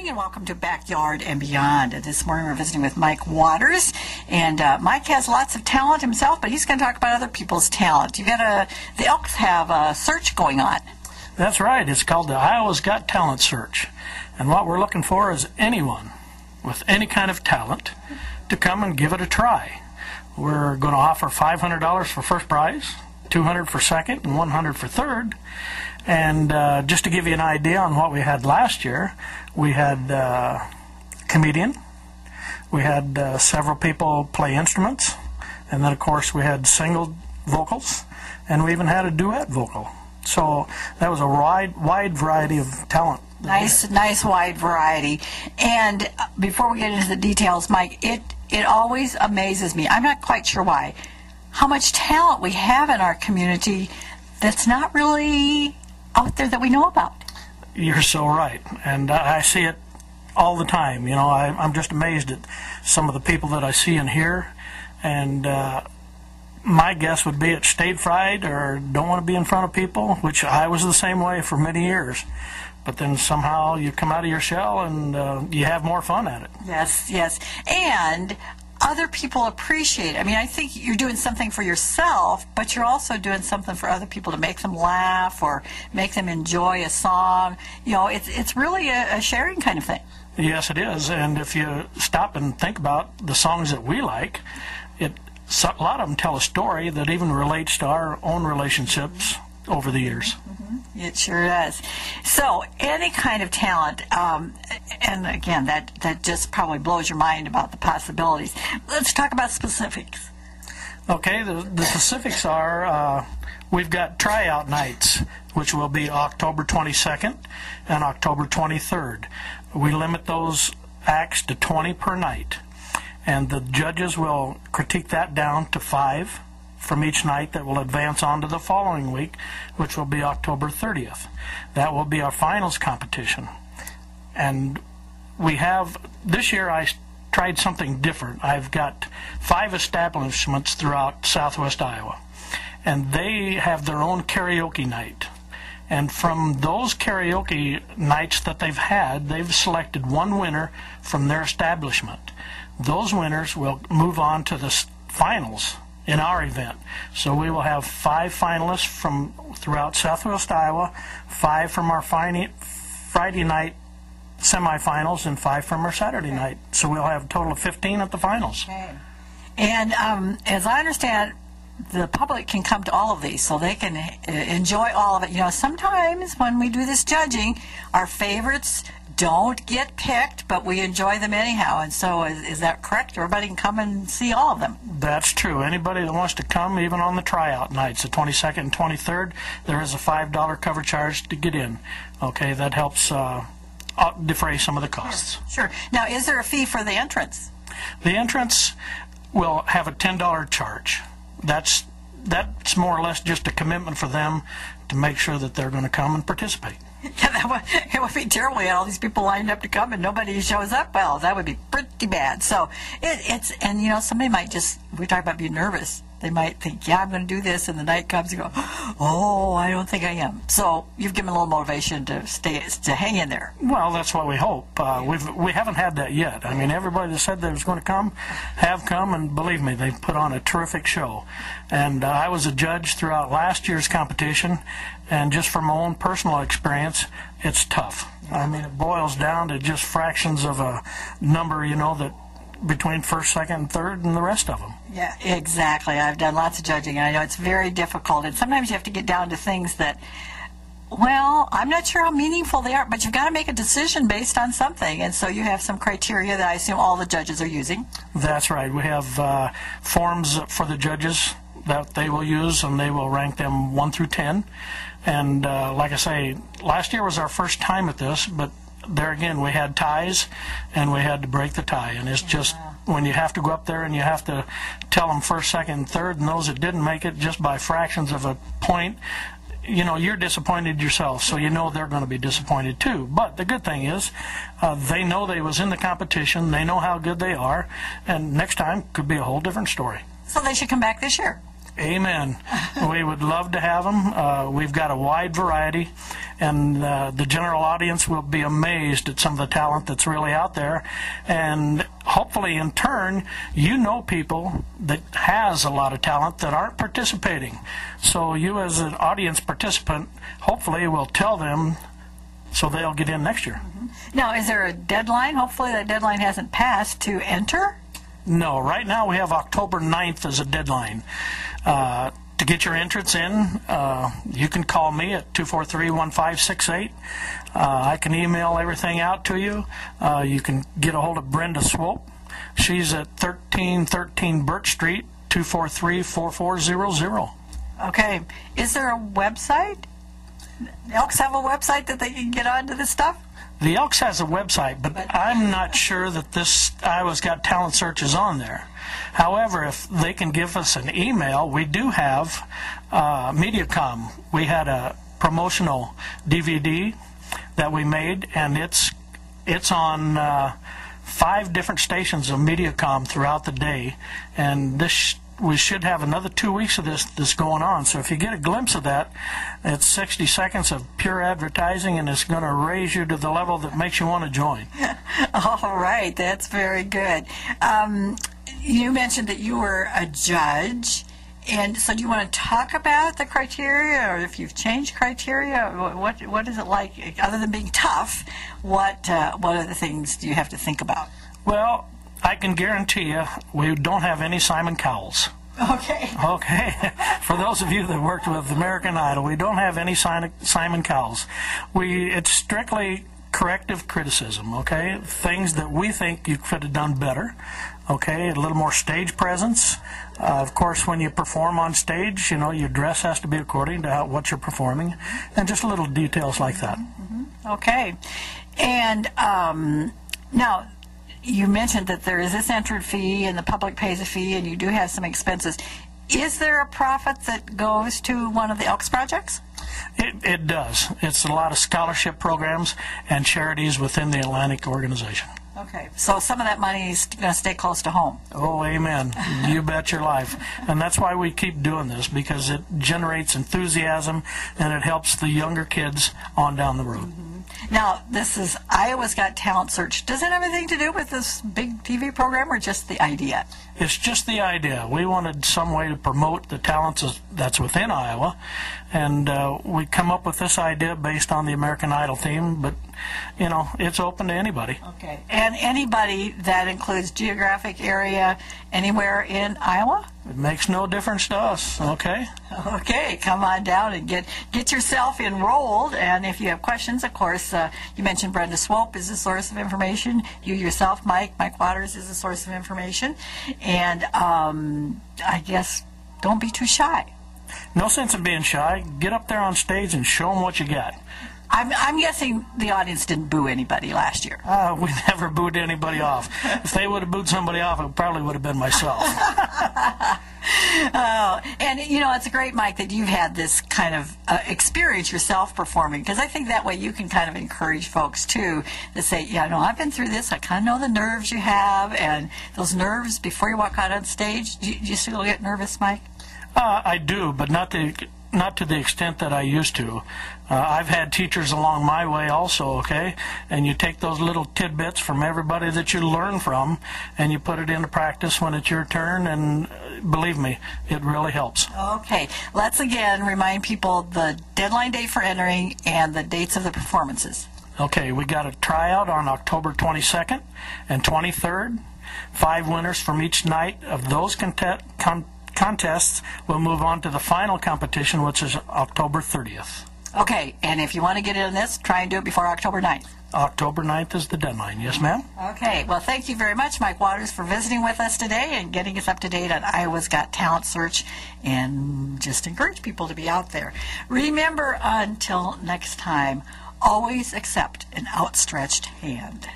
Morning and welcome to Backyard and Beyond. This morning we're visiting with Mike Waters, and Mike has lots of talent himself, but he's going to talk about other people's talent. The Elks have a search going on. That's right. It's called the Iowa's Got Talent Search, and what we're looking for is anyone with any kind of talent to come and give it a try. We're going to offer $500 for first prize, $200 for second, and $100 for third. And just to give you an idea on what we had last year, we had a comedian, we had several people play instruments, and then of course we had single vocals, and we even had a duet vocal. So that was a wide variety of talent. Nice wide variety. And before we get into the details, Mike, it always amazes me, I'm not quite sure why, how much talent we have in our community that's not really out there that we know about. You're so right, and I see it all the time. You know, I'm just amazed at some of the people that I see and hear, and my guess would be it's stage fright or don't want to be in front of people, which I was the same way for many years. But then somehow you come out of your shell and you have more fun at it. Yes, and other people appreciate it. I mean, I think you're doing something for yourself, but you're also doing something for other people to make them laugh or make them enjoy a song. You know, it's really a sharing kind of thing. Yes, it is. And if you stop and think about the songs that we like, a lot of them tell a story that even relates to our own relationships over the years. It sure does. So any kind of talent, and again, that just probably blows your mind about the possibilities. Let's talk about specifics. Okay, the specifics are we've got tryout nights, which will be October 22nd and October 23rd. We limit those acts to 20 per night, and the judges will critique that down to 5 from each night that will advance on to the following week, which will be October 30th. That will be our finals competition. And we have, this year I tried something different. I've got 5 establishments throughout southwest Iowa, and they have their own karaoke night. And from those karaoke nights that they've had, they've selected one winner from their establishment. Those winners will move on to the finals in our event. So we will have 5 finalists from throughout southwest Iowa, 5 from our Friday night semifinals, and 5 from our Saturday night. So we'll have a total of 15 at the finals. Okay. And as I understand, the public can come to all of these, so they can enjoy all of it. You know, sometimes when we do this judging, our favorites don't get picked, but we enjoy them anyhow. And so is that correct? Everybody can come and see all of them. That's true. Anybody that wants to come, even on the tryout nights, the 22nd and 23rd, there is a $5 cover charge to get in. Okay, that helps defray some of the costs. Sure. Now, is there a fee for the entrance? The entrance will have a $10 charge. That's more or less just a commitment for them to make sure that they're going to come and participate. Yeah, it would be terrible. We had all these people lined up to come and nobody shows up. Well, that would be pretty bad. So and you know, somebody might we talk about being nervous. They might think, yeah, I'm going to do this, and the night comes and go, oh, I don't think I am. So you've given a little motivation to hang in there. Well, that's what we hope. We haven't had that yet. I mean, everybody that said they was going to come have come, and believe me, they've put on a terrific show. And I was a judge throughout last year's competition, and just from my own personal experience, it's tough. I mean, it boils down to just fractions of a number, you know, that between first, second, and third, and the rest of them. Yeah, exactly. I've done lots of judging, and I know it's very difficult. And sometimes you have to get down to things that, well, I'm not sure how meaningful they are, but you've got to make a decision based on something. And so you have some criteria that I assume all the judges are using. That's right. We have forms for the judges that they will use, and they will rank them 1 through 10. And like I say, last year was our first time at this, but there again, we had ties, and we had to break the tie. And it's just, when you have to go up there and you have to tell them first, second, and third, and those that didn't make it just by fractions of a point, you know, you're disappointed yourself, so you know they're going to be disappointed too. But the good thing is, they know they was in the competition, they know how good they are, and next time could be a whole different story. So they should come back this year. Amen. We would love to have them. We've got a wide variety, and the general audience will be amazed at some of the talent that's really out there. And hopefully, in turn, you know people that has a lot of talent that aren't participating. So you as an audience participant, hopefully will tell them so they'll get in next year. Now, is there a deadline? Hopefully that deadline hasn't passed to enter? No, right now we have October 9th as a deadline. To get your entrance in, you can call me at 243-1568. I can email everything out to you. You can get a hold of Brenda Swope. She's at 1313 Birch Street, 243-4400. Okay. Is there a website? Elks have a website that they can get onto this stuff? The Elks has a website, but I'm not sure that this Iowa's Got Talent search is on there. However, if they can give us an email, we do have MediaCom. We had a promotional DVD that we made, and it's on 5 different stations of MediaCom throughout the day, and we should have another 2 weeks of this going on. So if you get a glimpse of that, it's 60 seconds of pure advertising, and it's going to raise you to the level that makes you want to join. All right, that's very good. You mentioned that you were a judge, and so do you want to talk about the criteria, or if you've changed criteria? What is it like, other than being tough? What other things do you have to think about? Well, I can guarantee you we don't have any Simon Cowells. Okay. Okay. For those of you that worked with American Idol, we don't have any Simon Cowells. It's strictly corrective criticism, okay? Things that we think you could have done better, okay? A little more stage presence. Of course, when you perform on stage, your dress has to be according to what you're performing, and just little details like that. Okay. And now, you mentioned that there is this entrance fee and the public pays a fee, and you do have some expenses. Is there a profit that goes to one of the Elks projects? It does. It's a lot of scholarship programs and charities within the Atlantic organization. Okay, so some of that money is going to stay close to home. Oh, amen. You bet your life. And that's why we keep doing this, because it generates enthusiasm and it helps the younger kids on down the road. Now, this is Iowa's Got Talent Search. Does it have anything to do with this big TV program, or just the idea? It's just the idea. We wanted some way to promote the talents that's within Iowa, and we come up with this idea based on the American Idol theme, but, it's open to anybody. Okay. And anybody, that includes geographic area, anywhere in Iowa? It makes no difference to us, okay? Okay, come on down and get yourself enrolled. And if you have questions, of course, you mentioned Brenda Swope is a source of information. You yourself, Mike Waters, is a source of information. And I guess don't be too shy. No sense in being shy. Get up there on stage and show them what you got. I'm guessing the audience didn't boo anybody last year. We never booed anybody off. If they would have booed somebody off, it probably would have been myself. And it's great, Mike, that you've had this kind of experience yourself performing, because I think that way you can kind of encourage folks too to say, I've been through this. I kind of know the nerves you have, and those nerves before you walk out on stage. Do you still get nervous, Mike? I do, but not to the extent that I used to. I've had teachers along my way also, okay? And you take those little tidbits from everybody that you learn from, and you put it into practice when it's your turn, and believe me, it really helps. Okay. Let's again remind people the deadline date for entering and the dates of the performances. Okay, we got a tryout on October 22nd and 23rd. 5 winners from each night of those contests will move on to the final competition, which is October 30th. Okay, and if you want to get in on this, try and do it before October 9th. October 9th is the deadline. Yes, ma'am? Okay, well, thank you very much, Mike Waters, for visiting with us today and getting us up to date on Iowa's Got Talent Search, and just encourage people to be out there. Remember, until next time, always accept an outstretched hand.